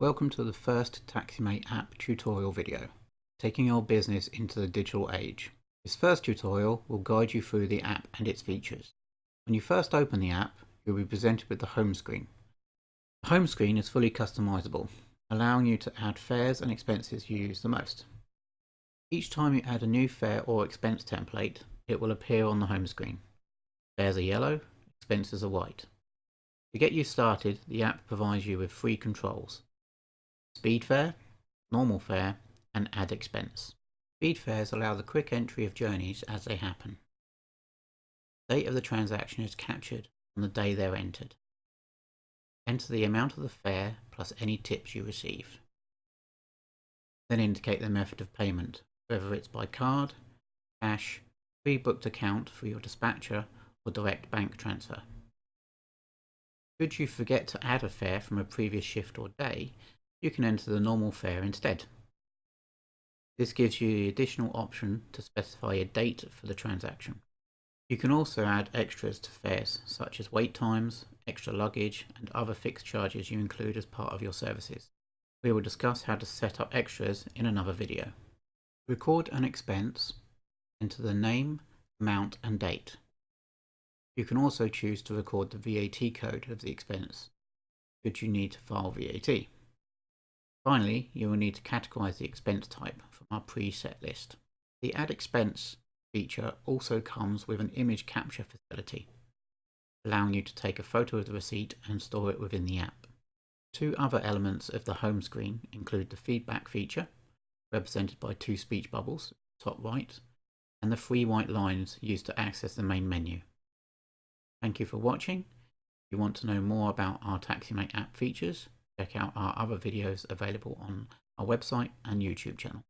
Welcome to the first TaxiMATE App tutorial video, taking your business into the digital age. This first tutorial will guide you through the app and its features. When you first open the app, you'll be presented with the home screen. The home screen is fully customizable, allowing you to add fares and expenses you use the most. Each time you add a new fare or expense template, it will appear on the home screen. Fares are yellow, expenses are white. To get you started, the app provides you with 3 controls: speed fare, normal fare, and add expense. Speed fares allow the quick entry of journeys as they happen. The date of the transaction is captured on the day they're entered. Enter the amount of the fare plus any tips you receive. Then indicate the method of payment, whether it's by card, cash, pre-booked account through your dispatcher, or direct bank transfer. Should you forget to add a fare from a previous shift or day, you can enter the normal fare instead. This gives you the additional option to specify a date for the transaction. You can also add extras to fares, such as wait times, extra luggage, and other fixed charges you include as part of your services. We will discuss how to set up extras in another video. Record an expense, enter the name, amount, and date. You can also choose to record the VAT code of the expense, should you need to file VAT. Finally, you will need to categorize the expense type from our preset list. The Add Expense feature also comes with an image capture facility, allowing you to take a photo of the receipt and store it within the app. 2 other elements of the home screen include the feedback feature, represented by 2 speech bubbles, top right, and the 3 white lines used to access the main menu. Thank you for watching. If you want to know more about our TaxiMATE app features, check out our other videos available on our website and YouTube channel.